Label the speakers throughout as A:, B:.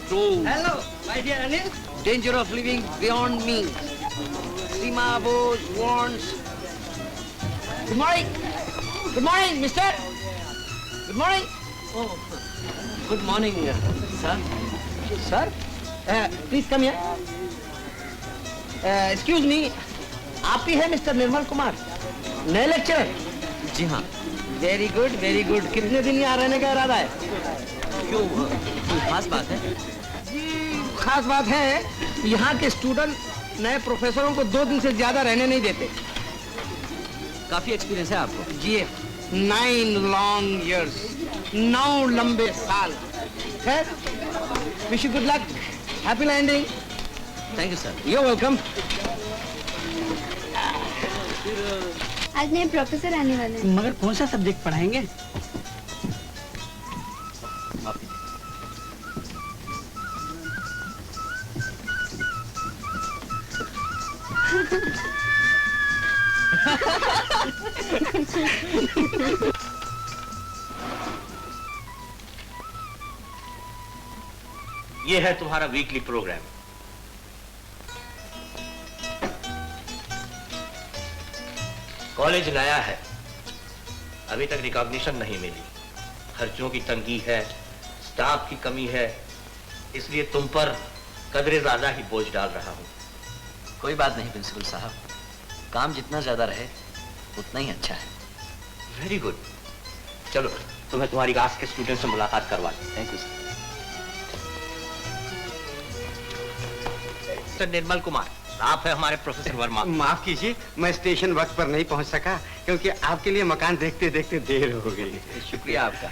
A: told.
B: Hello, my dear Anil.
A: Danger of living beyond means. Sima Bose warns. Good morning. Good morning, mister. Good morning. Oh, good morning, sir.
B: Sir, please come here. Excuse me. आप ही है mister Nirmal Kumar, नए lecturer?
A: जी हाँ।
B: Very good, very good. कितने दिन यहाँ रहने का इरादा है?
A: क्यों, कोई खास बात है?
B: जी, खास बात है। यहाँ के स्टूडेंट नए प्रोफेसरों को 2 दिन से ज्यादा रहने नहीं देते।
A: काफी एक्सपीरियंस है आपको?
B: जी, 9 लॉन्ग इयर्स, 9 लंबे साल। खैर, wish you good luck, happy landing.
A: Thank you sir.
B: You welcome.
C: आज नए प्रोफेसर आने वाले हैं।
B: मगर कौन सा सब्जेक्ट पढ़ाएंगे?
D: ये है तुम्हारा वीकली प्रोग्राम। कॉलेज नया है, अभी तक रिकॉग्निशन नहीं मिली, खर्चों की तंगी है, स्टाफ की कमी है, इसलिए तुम पर कदरे ज्यादा ही बोझ डाल रहा हूं।
A: कोई बात नहीं प्रिंसिपल साहब, काम जितना ज्यादा रहे उतना ही अच्छा है।
D: Very good. चलो तुम्हें तुम्हारी क्लास के स्टूडेंट से मुलाकात करवा दूं।
A: Thank you sir.
D: Mister Nirmal Kumar, आप है हमारे प्रोफेसर वर्मा।
E: माफ कीजिए, मैं स्टेशन वक्त पर नहीं पहुंच सका क्योंकि आपके लिए मकान देखते देखते देर हो गई।
A: शुक्रिया आपका,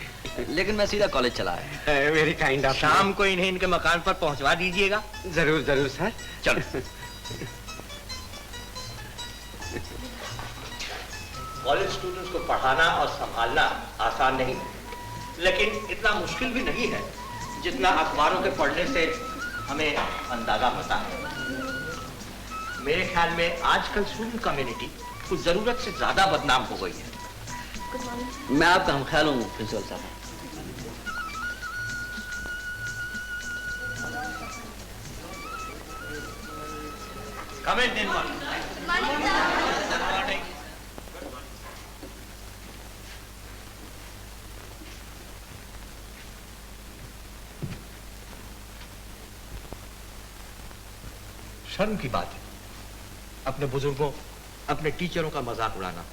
A: लेकिन मैं सीधा कॉलेज चला आया।
E: Very kind of.
D: शाम को इन्हें इनके मकान पर पहुंचवा दीजिएगा।
E: जरूर जरूर सर।
D: चलो। कॉलेज स्टूडेंट्स को पढ़ाना और संभालना आसान नहीं, लेकिन इतना मुश्किल भी नहीं है जितना अखबारों के पढ़ने से हमें अंदाजा होता है। मेरे ख्याल में आजकल स्टूडेंट कम्युनिटी कुछ जरूरत से ज्यादा बदनाम हो गई है।
A: मैं आपका हमख्याल हूँ प्रिंसिपल साहब।
D: Come in, Nirmal. Good morning. शर्म की बात है अपने बुजुर्गों, अपने टीचरों का मजाक उड़ाना।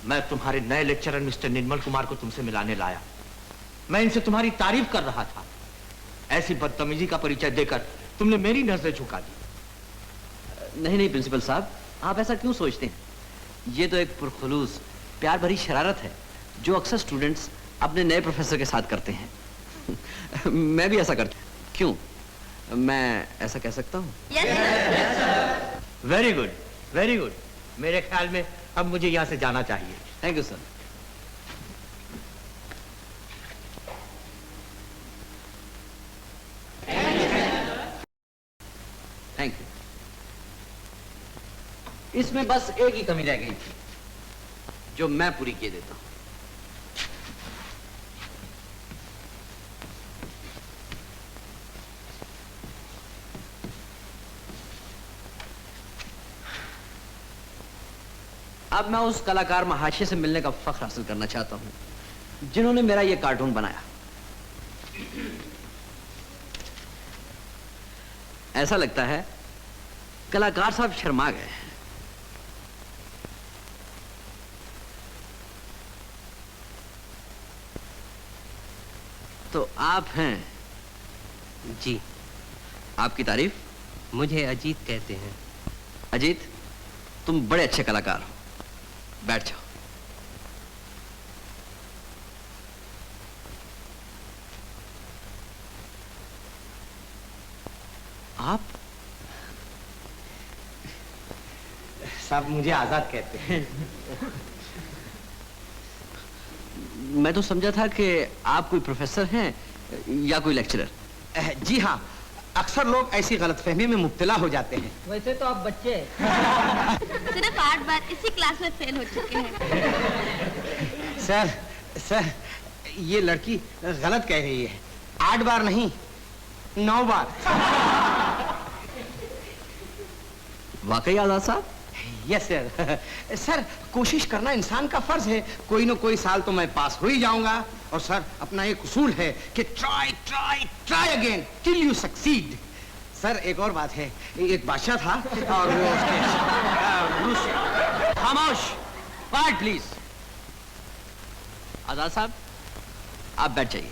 D: मैं तुम्हारे नए लेक्चरर मिस्टर निर्मल कुमार को तुमसे मिलाने लाया। मैं इनसे तुम्हारी तारीफ कर रहा था, ऐसी बदतमीजी का परिचय देकर तुमने मेरी नजरें झुका दी।
A: नहीं नहीं प्रिंसिपल साहब, आप ऐसा क्यों सोचते हैं? ये तो एक पुरखुलूस प्यार भरी शरारत है जो अक्सर स्टूडेंट्स अपने नए प्रोफेसर के साथ करते हैं। मैं भी ऐसा करता हूं। क्यों, मैं ऐसा कह सकता हूँ?
D: Very good, very good. मेरे ख्याल में अब मुझे यहाँ से जाना चाहिए।
A: Thank you sir. Thank you. इसमें बस एक ही कमी रह गई थी जो मैं पूरी किए देता हूं। अब मैं उस कलाकार महाशय से मिलने का फख्र हासिल करना चाहता हूं जिन्होंने मेरा यह कार्टून बनाया। ऐसा लगता है कलाकार साहब शर्मा गए हैं। तो आप हैं?
F: जी।
A: आपकी तारीफ?
F: मुझे अजीत कहते हैं।
A: अजीत, तुम बड़े अच्छे कलाकार हो। बैठ जाओ। आप?
E: साहब मुझे आजाद कहते हैं।
A: मैं तो समझा था कि आप कोई प्रोफेसर हैं या कोई लेक्चरर।
E: जी हाँ, अक्सर लोग ऐसी गलतफहमी में मुब्तला हो जाते हैं।
B: वैसे तो आप बच्चे हैं।
C: सिर्फ 8 बार इसी क्लास में फेल हो चुके हैं।
E: सर, ये लड़की गलत कह रही है। 8 बार नहीं,
B: 9 बार।
A: वाकई आजाद साहब?
B: Yes sir. सर, कोशिश करना इंसान का फर्ज है। कोई ना कोई साल तो मैं पास हो ही जाऊंगा। और सर, अपना एक उसूल है कि try try try again till you succeed. Sir, एक और बात है, एक बादशाह था और वो उसके खामोश, क्वाइट प्लीज।
A: आजाद साहब, आप बैठ जाइए।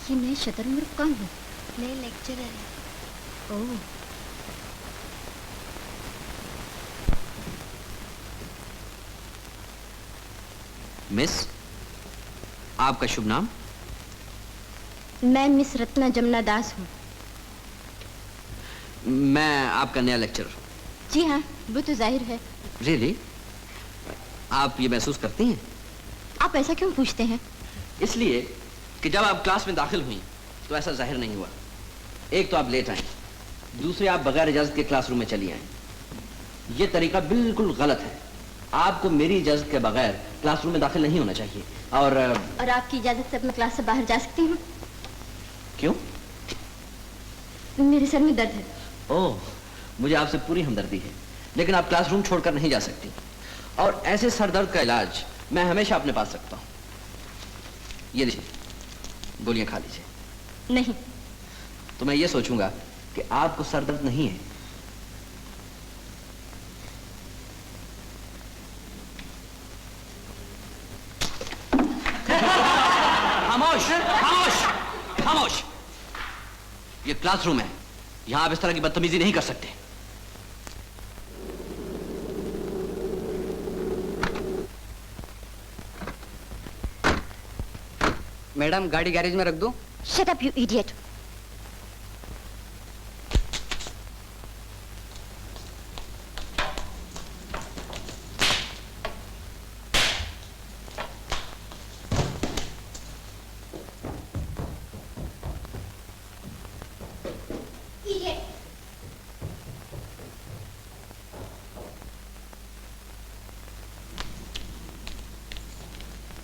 C: ये नए शतरंज कौन है? नए लेक्चरर है। ओह,
A: मिस, आपका शुभ नाम?
C: मैं मिस रत्ना जमुना दास हूँ।
A: मैं आपका नया लेक्चरर।
C: जी हाँ, वो तो जाहिर है।
A: रियली? आप ये महसूस करती हैं?
C: आप ऐसा क्यों पूछते हैं?
A: इसलिए कि जब आप क्लास में दाखिल हुई तो ऐसा जाहिर नहीं हुआ। एक तो आप लेट आए, दूसरे आप बगैर इजाजत के क्लासरूम में चली आए। ये तरीका बिल्कुल गलत है। आपको मेरी इजाजत के बगैर क्लासरूम में दाखिल नहीं होना चाहिए। और
C: आपकी इजाजत से मैं क्लास से बाहर जा सकती हूँ?
A: क्यों?
C: मेरे सर में दर्द है।
A: ओह, मुझे आपसे पूरी हमदर्दी है, लेकिन आप क्लासरूम छोड़कर नहीं जा सकती। और ऐसे सर दर्द का इलाज मैं हमेशा अपने पास रखता हूँ। ये लीजिए, गोलियां खा लीजिए।
C: नहीं।
A: तो मैं ये सोचूंगा कि आपको सर दर्द नहीं है। खामोश, खामोश, खामोश। ये क्लासरूम है, यहां आप इस तरह की बदतमीजी नहीं कर सकते।
E: मैडम, गाड़ी गैरेज में रख दूं?
C: Shut up, you idiot.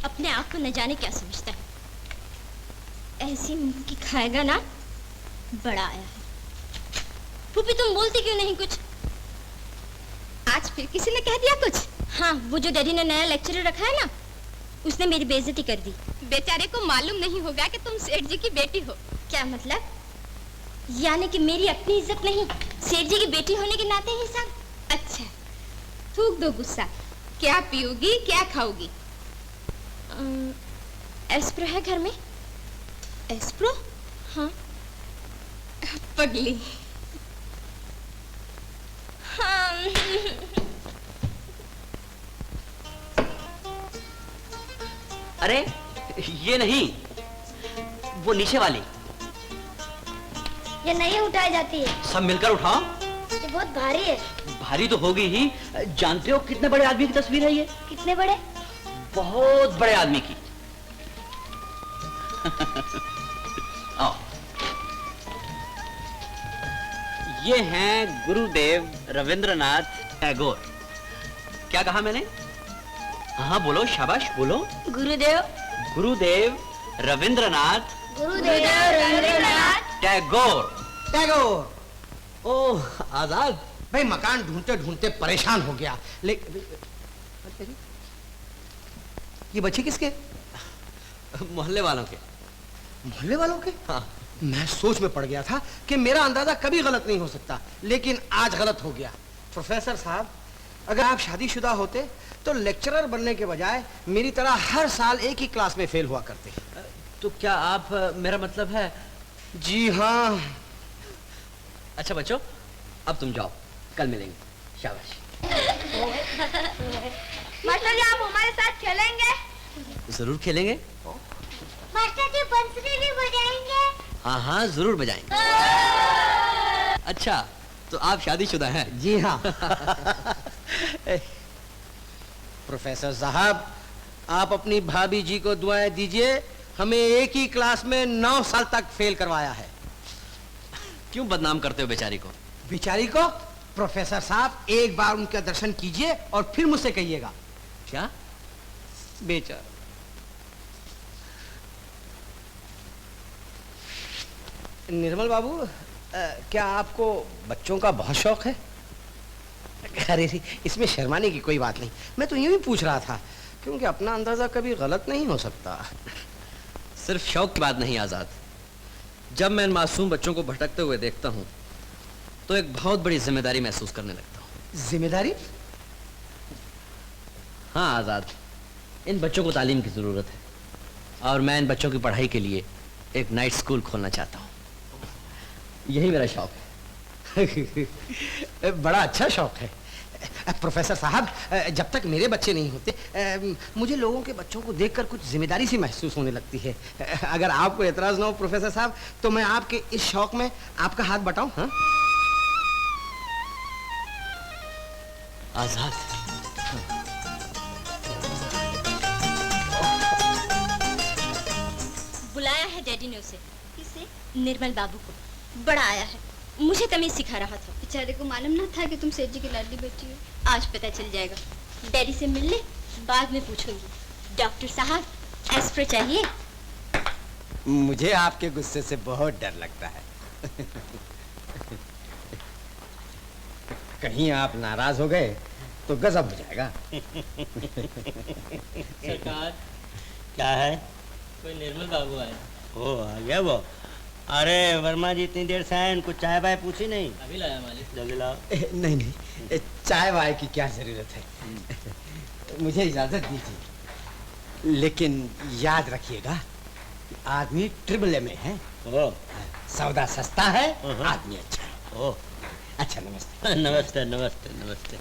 C: अपने आप को न जाने क्या समझता है। ऐसी मुंह की खाएगा ना, बड़ा आया है। फूफी, तुम बोलती क्यों नहीं कुछ? आज फिर किसी ने कह दिया कुछ? हाँ, वो जो डैडी ने नया लेक्चरर रखा है ना, उसने मेरी बेइज्जती कर दी। बेचारे को मालूम नहीं होगा कि तुम सेठ जी की बेटी हो। क्या मतलब? यानी कि मेरी अपनी इज्जत नहीं, सेठ जी की बेटी होने के नाते ही सब। अच्छा, थूक दो गुस्सा। क्या पियोगी, क्या खाओगी? एस्प्रो है घर में? एस्प्रो? हाँ। पगली। हाँ।
A: अरे ये नहीं, वो नीचे वाली।
C: ये नहीं उठाई जाती है।
A: सब मिलकर उठाओ।
C: ये बहुत भारी है। भारी
A: तो होगी ही। जानते हो कितने बड़े आदमी की तस्वीर है ये?
C: कितने बड़े?
A: बहुत बड़े आदमी की। आओ। ये हैं गुरुदेव रविंद्रनाथ टैगोर। क्या कहा मैंने? हाँ बोलो, शाबाश बोलो।
C: गुरुदेव।
A: गुरुदेव रविंद्रनाथ।
C: गुरुदेव रविंद्रनाथ
A: टैगोर।
B: टैगोर।
A: ओह आजाद
B: भाई, मकान ढूंढते ढूंढते परेशान हो गया। लेकिन ये बच्चे किसके?
A: मोहल्ले वालों के।
B: मोहल्ले वालों के?
A: हाँ।
B: मैं सोच में पड़ गया था कि मेरा अंदाजा कभी गलत नहीं हो सकता, लेकिन आज गलत हो गया। प्रोफेसर साहब, अगर आप शादीशुदा होते तो लेक्चरर बनने के बजाय मेरी तरह हर साल एक ही क्लास में फेल हुआ करते।
A: तो क्या आप, मेरा मतलब है?
B: जी हाँ।
A: अच्छा बच्चों, अब तुम जाओ, कल मिलेंगे। शाबाश।
C: मास्टर जी, आप हमारे साथ खेलेंगे?
A: जरूर खेलेंगे।
C: मास्टर जी, बंसुरी भी बजाएंगे?
A: हाँ हाँ, जरूर बजाएंगे। अच्छा, तो आप शादीशुदा हैं?
B: जी हाँ। प्रोफेसर साहब, आप अपनी भाभी जी को दुआएं दीजिए। हमें एक ही क्लास में 9 साल तक फेल करवाया है।
A: क्यों बदनाम करते हो बेचारी को?
B: बेचारी को? प्रोफेसर साहब एक बार उनका दर्शन कीजिए और फिर मुझसे कहिएगा।
A: क्या?
B: बेचारा। निर्मल बाबू, क्या आपको बच्चों का बहुत शौक है? अरे इसमें शर्माने की कोई बात नहीं, मैं तो यूं ही पूछ रहा था क्योंकि अपना अंदाजा कभी गलत नहीं हो सकता।
A: सिर्फ शौक की बात नहीं आजाद, जब मैं इन मासूम बच्चों को भटकते हुए देखता हूँ तो एक बहुत बड़ी जिम्मेदारी महसूस करने लगता हूँ।
B: जिम्मेदारी?
A: हाँ आजाद, इन बच्चों को तालीम की जरूरत है और मैं इन बच्चों की पढ़ाई के लिए एक नाइट स्कूल खोलना चाहता हूँ। यही मेरा शौक
B: है। बड़ा अच्छा शौक है। प्रोफेसर साहब, जब तक मेरे बच्चे नहीं होते मुझे लोगों के बच्चों को देखकर कुछ जिम्मेदारी सी महसूस होने लगती है। अगर आपको एतराज ना हो प्रोफेसर साहब, तो मैं आपके इस शौक में आपका हाथ बटाऊं? हाँ?
A: आजाद,
C: बुलाया है डैडी ने उसे।
G: किसे?
C: निर्मल बाबू को। बड़ा आया है, मुझे तमीज सिखा रहा था।
G: बेचारे को मालूम ना था कि तुम सेठ जी की लाडली बेटी हो।
C: आज पता चल जाएगा। डैडी से मिल ले, बाद में पूछूंगी। डॉक्टर साहब, एस्प्रे चाहिए?
B: मुझे आपके गुस्से से बहुत डर लगता है। कहीं आप नाराज हो गए तो गजब हो जाएगा।
H: सरकार, क्या है? कोई निर्मल बाबू आए। ओ, आ गया वो। अरे वर्मा जी इतनी देर से आए, इनको चाय वाय पूछी नहीं? अभी लाया मालिक। जल्दी लाओ।
B: नहीं नहीं, चाय वाय की क्या जरूरत है। मुझे इजाजत दीजिए, लेकिन याद रखिएगा आदमी ट्रिपल में है।
H: ओ,
B: सौदा सस्ता है, आदमी अच्छा है।
H: ओ,
B: अच्छा, नमस्ते।
H: नमस्ते नमस्ते नमस्ते।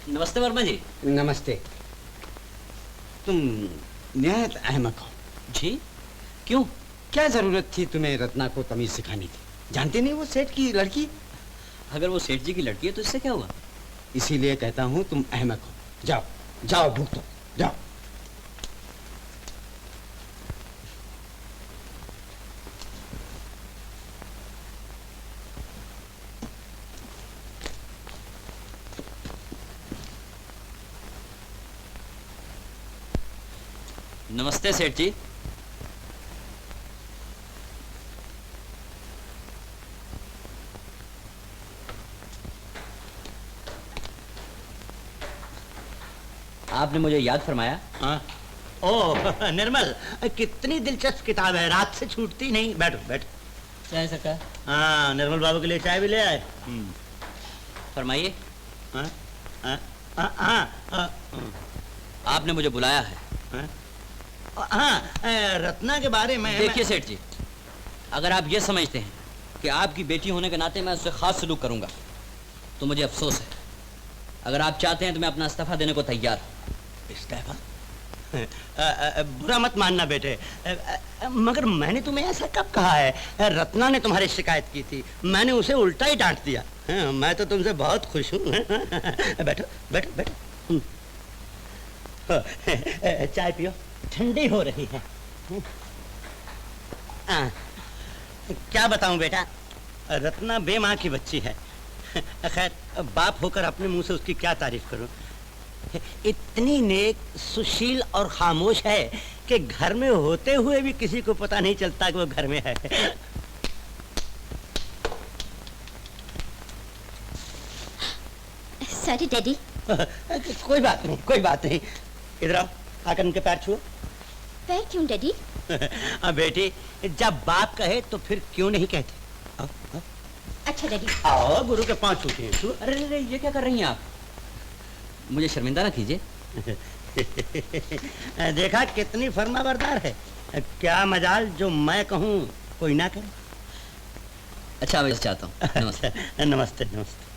A: नमस्ते वर्मा जी।
B: नमस्ते। तुम निहायत अहमक हो।
A: जी? क्यों?
B: क्या जरूरत थी तुम्हें रत्ना को तमीज सिखानी थी? जानते नहीं वो सेठ की लड़की?
A: अगर वो सेठ जी की लड़की है तो इससे क्या हुआ?
B: इसीलिए कहता हूँ तुम अहमक हो। जाओ जाओ, भुगतो, जाओ।
A: नमस्ते सेठ जी। आपने मुझे याद फरमाया?
H: हाँ। ओ निर्मल, कितनी दिलचस्प किताब है, रात से छूटती नहीं। बैठो बैठो।
F: चाय सरकार।
H: हाँ, निर्मल बाबू के लिए चाय भी ले आए।
A: फरमाइए।
H: हाँ हाँ हाँ हाँ,
A: आपने मुझे बुलाया है?
H: हाँ, रत्ना के बारे में।
A: देखिए सेठ जी, अगर आप ये समझते हैं कि आपकी बेटी होने के नाते मैं उससे खास सलूक करूंगा तो मुझे अफसोस है। अगर आप चाहते हैं तो मैं अपना इस्तीफा देने को तैयार हूं।
H: इस्तीफा? बुरा मत मानना बेटे, मगर मैंने तुम्हें ऐसा कब कहा है? रत्ना ने तुम्हारी शिकायत की थी, मैंने उसे उल्टा ही डांट दिया। मैं तो तुमसे बहुत खुश हूँ। बैठो बैठो बैठो। चाय पियो, ठंडी हो रही है। क्या बताऊं बेटा, रत्ना बेमां की बच्ची है। खैर, बाप होकर अपने मुंह से उसकी क्या तारीफ करूं। इतनी नेक, सुशील और खामोश है कि घर में होते हुए भी किसी को पता नहीं चलता कि वो घर में है।
C: Sorry daddy.
H: कोई बात नहीं, कोई बात नहीं। इधर आओ, आकर उनके पैर छुओ।
C: पैर क्यों डैडी?
H: बेटी, जब बाप कहे तो फिर क्यों नहीं कहते। आओ, आओ।
C: अच्छा डैडी।
H: आओ, गुरु के पांव छूते हैं। छुओ।
A: अरे अरे, ये क्या कर रही हैं आप? मुझे शर्मिंदा ना कीजिए।
H: देखा कितनी फर्माबरदार है। क्या मजाल जो मैं कहूँ कोई ना करे।
A: अच्छा, मैं चाहता हूँ। नमस्ते।
H: नमस्ते नमस्ते।